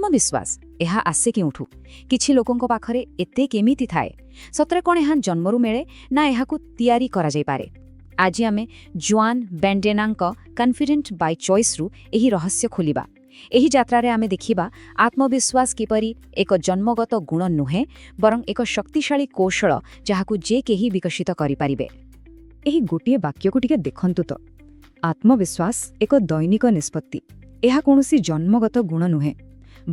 आत्मविश्वास ଏହା ଆସେ କେଉଁଠୁ? କିଛି ଲୋକଙ୍କ ପାଖରେ ଏତେ କେମିତି ଥାଏ? ସତରେ କ'ଣ ଏହା ଜନ୍ମରୁ ମିଳେ ନା ଏହାକୁ ତିଆରି କରାଯାଇପାରେ? ଆଜି ଆମେ ଜୋଆନ୍ ବେଣ୍ଡେନାଙ୍କ କନଫିଡେଣ୍ଟ ବାଇ ଚଏସ୍ରୁ ଏହି ରହସ୍ୟ ଖୋଲିବା। ଏହି ଯାତ୍ରାରେ ଆମେ ଦେଖିବା ଆତ୍ମବିଶ୍ୱାସ କିପରି ଏକ ଜନ୍ମଗତ ଗୁଣ ନୁହେଁ ବରଂ ଏକ ଶକ୍ତିଶାଳୀ କୌଶଳ ଯାହାକୁ ଯେ କେହି ବିକଶିତ କରିପାରିବେ। ଏହି ଗୋଟିଏ ବାକ୍ୟକୁ ଟିକେ ଦେଖନ୍ତୁ ତ। ଆତ୍ମବିଶ୍ୱାସ ଏକ ଦୈନିକ ନିଷ୍ପତ୍ତି। ଏହା କୌଣସି ଜନ୍ମଗତ ଗୁଣ ନୁହେଁ।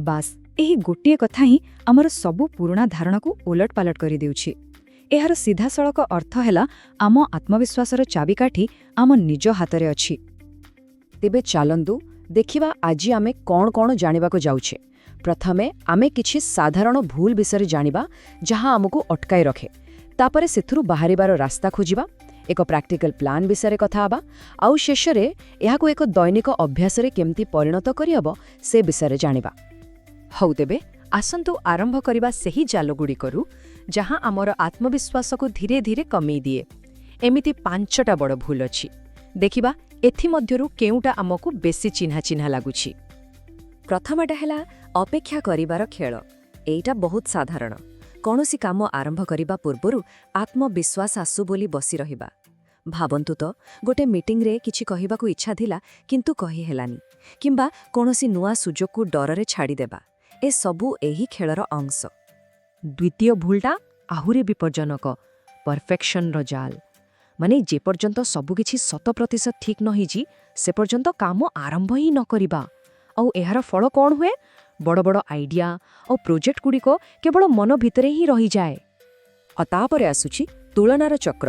ବାସ୍ ଏହି ଗୋଟିଏ କଥା ହିଁ ଆମର ସବୁ ପୁରୁଣା ଧାରଣାକୁ ଓଲଟପାଲଟ କରିଦେଉଛି। ଏହାର ସିଧାସଳଖ ଅର୍ଥ ହେଲା ଆମ ଆତ୍ମବିଶ୍ୱାସର ଚାବିକାଠି ଆମ ନିଜ ହାତରେ ଅଛି। ତେବେ ଚାଲନ୍ତୁ ଦେଖିବା ଆଜି ଆମେ କ'ଣ କ'ଣ ଜାଣିବାକୁ ଯାଉଛେ। ପ୍ରଥମେ ଆମେ କିଛି ସାଧାରଣ ଭୁଲ ବିଷୟରେ ଜାଣିବା ଯାହା ଆମକୁ ଅଟକାଇ ରଖେ। ତାପରେ ସେଥିରୁ ବାହାରିବାର ରାସ୍ତା ଖୋଜିବା, ଏକ ପ୍ରାକ୍ଟିକାଲ ପ୍ଲାନ୍ ବିଷୟରେ କଥା ହେବା, ଆଉ ଶେଷରେ ଏହାକୁ ଏକ ଦୈନିକ ଅଭ୍ୟାସରେ କେମିତି ପରିଣତ କରିହେବ ସେ ବିଷୟରେ ଜାଣିବା। ହଉ ତେବେ ଆସନ୍ତୁ ଆରମ୍ଭ କରିବା ସେହି ଜାଲଗୁଡ଼ିକରୁ ଯାହା ଆମର ଆତ୍ମବିଶ୍ୱାସକୁ ଧୀରେ ଧୀରେ କମେଇ ଦିଏ। ଏମିତି 5ଟା ବଡ଼ ଭୁଲ ଅଛି। ଦେଖିବା ଏଥିମଧ୍ୟରୁ କେଉଁଟା ଆମକୁ ବେଶୀ ଚିହ୍ନା ଚିହ୍ନା ଲାଗୁଛି। ପ୍ରଥମଟା ହେଲା ଅପେକ୍ଷା କରିବାର ଖେଳ। ଏଇଟା ବହୁତ ସାଧାରଣ। କୌଣସି କାମ ଆରମ୍ଭ କରିବା ପୂର୍ବରୁ ଆତ୍ମବିଶ୍ୱାସ ଆସୁ ବୋଲି ବସି ରହିବା। ଭାବନ୍ତୁ ତ, ଗୋଟେ ମିଟିଂରେ କିଛି କହିବାକୁ ଇଚ୍ଛା ଥିଲା କିନ୍ତୁ କହି ହେଲାନି, କିମ୍ବା କୌଣସି ନୂଆ ସୁଯୋଗକୁ ଡରରେ ଛାଡ଼ିଦେବା। ଏସବୁ ଏହି ଖେଳର ଅଂଶ। ଦ୍ୱିତୀୟ ଭୁଲଟା ଆହୁରି ବିପଜ୍ଜନକ, ପରଫେକ୍ସନର ଜାଲ। ମାନେ ଯେପର୍ଯ୍ୟନ୍ତ ସବୁକିଛି 100% ଠିକ୍ ନ ହେଇଛି ସେ ପର୍ଯ୍ୟନ୍ତ କାମ ଆରମ୍ଭ ହିଁ ନ କରିବା। ଆଉ ଏହାର ଫଳ କ'ଣ ହୁଏ? ବଡ଼ ବଡ଼ ଆଇଡିଆ ଆଉ ପ୍ରୋଜେକ୍ଟଗୁଡ଼ିକ କେବଳ ମନ ଭିତରେ ହିଁ ରହିଯାଏ। ଆଉ ତାପରେ ଆସୁଛି ତୁଳନାର ଚକ୍ର।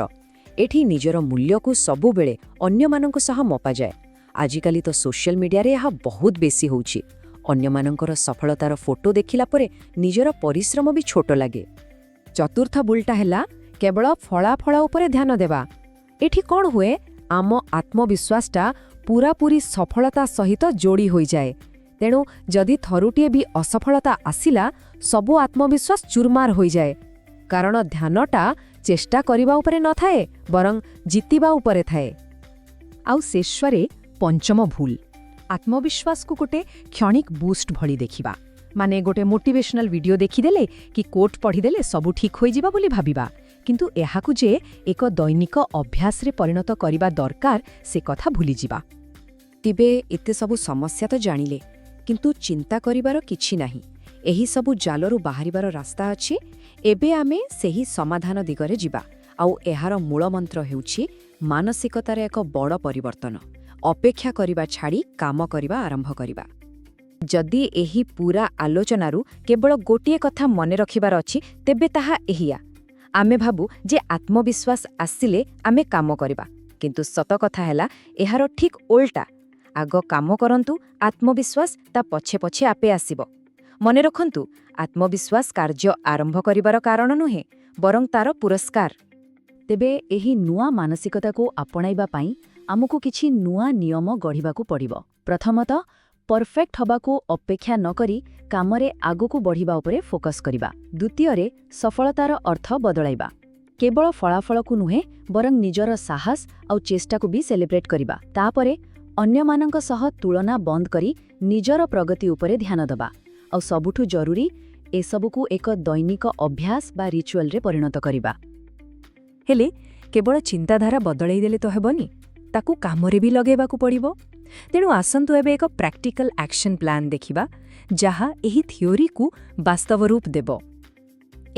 ଏଠି ନିଜର ମୂଲ୍ୟକୁ ସବୁବେଳେ ଅନ୍ୟମାନଙ୍କ ସହ ମପାଯାଏ। ଆଜିକାଲି ତ ସୋସିଆଲ ମିଡିଆରେ ଏହା ବହୁତ ବେଶୀ ହେଉଛି। ଅନ୍ୟମାନଙ୍କର ସଫଳତାର ଫଟୋ ଦେଖିଲା ପରେ ନିଜର ପରିଶ୍ରମ ବି ଛୋଟ ଲାଗେ। ଚତୁର୍ଥ ଭୁଲଟା ହେଲା କେବଳ ଫଳାଫଳ ଉପରେ ଧ୍ୟାନ ଦେବା। ଏଠି କ'ଣ ହୁଏ? ଆମ ଆତ୍ମବିଶ୍ୱାସଟା ପୂରାପୂରି ସଫଳତା ସହିତ ଯୋଡ଼ି ହୋଇଯାଏ। ତେଣୁ ଯଦି ଥରୁଟିଏ ବି ଅସଫଳତା ଆସିଲା ସବୁ ଆତ୍ମବିଶ୍ୱାସ ଚୁରମାର ହୋଇଯାଏ। କାରଣ ଧ୍ୟାନଟା ଚେଷ୍ଟା କରିବା ଉପରେ ନଥାଏ ବରଂ ଜିତିବା ଉପରେ ଥାଏ। ଆଉ ଶେଷରେ ପଞ୍ଚମ ଭୁଲ, ଆତ୍ମବିଶ୍ୱାସକୁ ଗୋଟେ କ୍ଷଣିକ ବୁଷ୍ଟ ଭଳି ଦେଖିବା। ମାନେ ଗୋଟେ ମୋଟିଭେସନାଲ ଭିଡିଓ ଦେଖିଦେଲେ କି କୋଟ୍ ପଢ଼ିଦେଲେ ସବୁ ଠିକ୍ ହୋଇଯିବା ବୋଲି ଭାବିବା। କିନ୍ତୁ ଏହାକୁ ଯେ ଏକ ଦୈନିକ ଅଭ୍ୟାସରେ ପରିଣତ କରିବା ଦରକାର ସେ କଥା ଭୁଲିଯିବା। ତେବେ ଏତେ ସବୁ ସମସ୍ୟା ତ ଜାଣିଲେ, କିନ୍ତୁ ଚିନ୍ତା କରିବାର କିଛି ନାହିଁ। ଏହି ସବୁ ଜାଲରୁ ବାହାରିବାର ରାସ୍ତା ଅଛି। ଏବେ ଆମେ ସେହି ସମାଧାନ ଦିଗରେ ଯିବା। ଆଉ ଏହାର ମୂଳମନ୍ତ୍ର ହେଉଛି ମାନସିକତାର ଏକ ବଡ଼ ପରିବର୍ତ୍ତନ। ଅପେକ୍ଷା କରିବା ଛାଡ଼ି କାମ କରିବା ଆରମ୍ଭ କରିବା। ଯଦି ଏହି ପୂରା ଆଲୋଚନାରୁ କେବଳ ଗୋଟିଏ କଥା ମନେ ରଖିବାର ଅଛି ତେବେ ତାହା ଏହିଆ। ଆମେ ଭାବୁ ଯେ ଆତ୍ମବିଶ୍ୱାସ ଆସିଲେ ଆମେ କାମ କରିବା, କିନ୍ତୁ ସତ କଥା ହେଲା ଏହାର ଠିକ୍ ଓଲଟା। ଆଗ କାମ କରନ୍ତୁ, ଆତ୍ମବିଶ୍ୱାସ ତା ପଛେ ପଛେ ଆପେ ଆସିବ। ମନେ ରଖନ୍ତୁ, ଆତ୍ମବିଶ୍ୱାସ କାର୍ଯ୍ୟ ଆରମ୍ଭ କରିବାର କାରଣ ନୁହେଁ ବରଂ ତାର ପୁରସ୍କାର। ତେବେ ଏହି ନୂଆ ମାନସିକତାକୁ ଆପଣାଇବା ପାଇଁ ଆମକୁ କିଛି ନୂଆ ନିୟମ ଗଢ଼ିବାକୁ ପଡ଼ିବ। ପ୍ରଥମତଃ ପରଫେକ୍ଟ ହେବାକୁ ଅପେକ୍ଷା ନ କରି କାମରେ ଆଗକୁ ବଢ଼ିବା ଉପରେ ଫୋକସ୍ କରିବା। ଦ୍ୱିତୀୟରେ ସଫଳତାର ଅର୍ଥ ବଦଳାଇବା। କେବଳ ଫଳାଫଳକୁ ନୁହେଁ ବରଂ ନିଜର ସାହସ ଆଉ ଚେଷ୍ଟାକୁ ବି ସେଲିବ୍ରେଟ୍ କରିବା। ତାପରେ ଅନ୍ୟମାନଙ୍କ ସହ ତୁଳନା ବନ୍ଦ କରି ନିଜର ପ୍ରଗତି ଉପରେ ଧ୍ୟାନ ଦେବା। ଆଉ ସବୁଠୁ ଜରୁରୀ, ଏସବୁକୁ ଏକ ଦୈନିକ ଅଭ୍ୟାସ ବା ରିଚୁଆଲରେ ପରିଣତ କରିବା। ହେଲେ କେବଳ ଚିନ୍ତାଧାରା ବଦଳାଇ ଦେଲେ ତ ହେବନି, ତାକୁ କାମରେ ବି ଲଗାଇବାକୁ ପଡ଼ିବ। ତେଣୁ ଆସନ୍ତୁ ଏବେ ଏକ ପ୍ରାକ୍ଟିକାଲ ଆକ୍ସନ୍ ପ୍ଲାନ୍ ଦେଖିବା ଯାହା ଏହି ଥିଓରିକୁ ବାସ୍ତବ ରୂପ ଦେବ।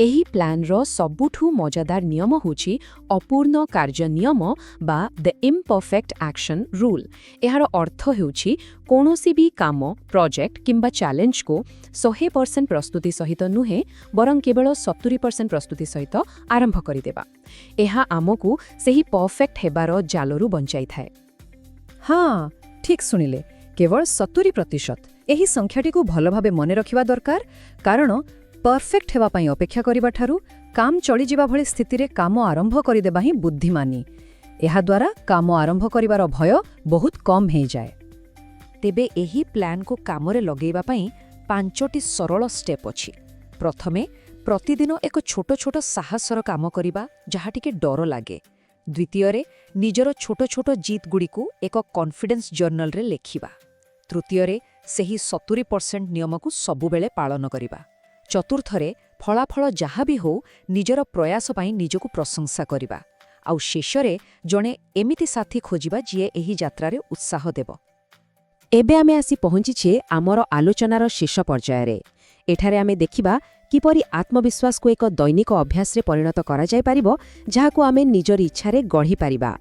ଏହି ପ୍ଲାନ୍ର ସବୁଠୁ ମଜାଦାର ନିୟମ ହେଉଛି ଅପୂର୍ଣ୍ଣ କାର୍ଯ୍ୟ ନିୟମ ବା ଦ ଇମ୍ପରଫେକ୍ଟ ଆକ୍ସନ୍ ରୁଲ୍। ଏହାର ଅର୍ଥ ହେଉଛି କୌଣସି ବି କାମ, ପ୍ରୋଜେକ୍ଟ କିମ୍ବା ଚ୍ୟାଲେଞ୍ଜକୁ 100% ପ୍ରସ୍ତୁତି ସହିତ ନୁହେଁ ବରଂ କେବଳ 70% ପ୍ରସ୍ତୁତି ସହିତ ଆରମ୍ଭ କରିଦେବା। ଏହା ଆମକୁ ସେହି ପରଫେକ୍ଟ ହେବାର ଜାଲରୁ ବଞ୍ଚାଇଥାଏ। ହଁ, ଠିକ୍ ଶୁଣିଲେ, କେବଳ 70%। ଏହି ସଂଖ୍ୟାଟିକୁ ଭଲ ଭାବେ ମନେ ରଖିବା ଦରକାର, କାରଣ ପରଫେକ୍ଟ ହେବା ପାଇଁ ଅପେକ୍ଷା କରିବା ଠାରୁ କାମ ଚଳିଯିବା ଭଳି ସ୍ଥିତିରେ କାମ ଆରମ୍ଭ କରିଦେବା ହିଁ ବୁଦ୍ଧିମାନି। ଏହାଦ୍ୱାରା କାମ ଆରମ୍ଭ କରିବାର ଭୟ ବହୁତ କମ୍ ହେଇଯାଏ। ତେବେ ଏହି ପ୍ଲାନ୍କୁ କାମରେ ଲଗାଇବା ପାଇଁ 5ଟି ସରଳ ଷ୍ଟେପ୍ ଅଛି। ପ୍ରଥମେ ପ୍ରତିଦିନ ଏକ ଛୋଟ ଛୋଟ ସାହସର କାମ କରିବା ଯାହା ଟିକେ ଡର ଲାଗେ। ଦ୍ୱିତୀୟରେ ନିଜର ଛୋଟ ଛୋଟ ଜିତ୍ଗୁଡ଼ିକୁ ଏକ କନଫିଡେନ୍ସ ଜର୍ଣ୍ଣାଲରେ ଲେଖିବା। ତୃତୀୟରେ ସେହି 70% ନିୟମକୁ ସବୁବେଳେ ପାଳନ କରିବା। ଚତୁର୍ଥରେ, ଫଳାଫଳ ଯାହା ବି ହେଉ ନିଜର ପ୍ରୟାସ ପାଇଁ ନିଜକୁ ପ୍ରଶଂସା କରିବା। ଆଉ ଶେଷରେ, ଜଣେ ଏମିତି ସାଥୀ ଖୋଜିବା ଯିଏ ଏହି ଯାତ୍ରାରେ ଉତ୍ସାହ ଦେବ। ଏବେ ଆମେ ଆସି ପହଞ୍ଚିଛେ ଆମର ଆଲୋଚନାର ଶେଷ ପର୍ଯ୍ୟାୟରେ। ଏଠାରେ ଆମେ ଦେଖିବା କିପରି ଆତ୍ମବିଶ୍ୱାସକୁ ଏକ ଦୈନିକ ଅଭ୍ୟାସରେ ପରିଣତ କରାଯାଇପାରିବ, ଯାହାକୁ ଆମେ ନିଜର ଇଚ୍ଛାରେ ଗଢ଼ିପାରିବା।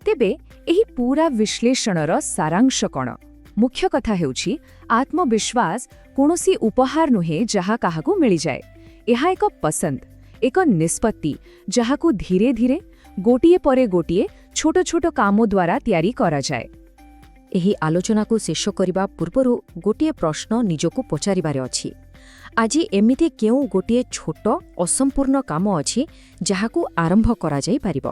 ତେବେ ଏହି ପୂରା ବିଶ୍ଳେଷଣର ସାରାଂଶ କ'ଣ? ମୁଖ୍ୟ କଥା ହେଉଛି, ଆତ୍ମବିଶ୍ୱାସ କୌଣସି ଉପହାର ନୁହେଁ ଯାହା କାହାକୁ ମିଳିଯାଏ। ଏହା ଏକ ପସନ୍ଦ, ଏକ ନିଷ୍ପତ୍ତି, ଯାହାକୁ ଧୀରେ ଧୀରେ, ଗୋଟିଏ ପରେ ଗୋଟିଏ ଛୋଟ ଛୋଟ କାମ ଦ୍ୱାରା ତିଆରି କରାଯାଏ। ଏହି ଆଲୋଚନାକୁ ଶେଷ କରିବା ପୂର୍ବରୁ ଗୋଟିଏ ପ୍ରଶ୍ନ ନିଜକୁ ପଚାରିବାରେ ଅଛି। ଆଜି ଏମିତି କେଉଁ ଗୋଟିଏ ଛୋଟ ଅସମ୍ପୂର୍ଣ୍ଣ କାମ ଅଛି ଯାହାକୁ ଆରମ୍ଭ କରାଯାଇପାରିବ?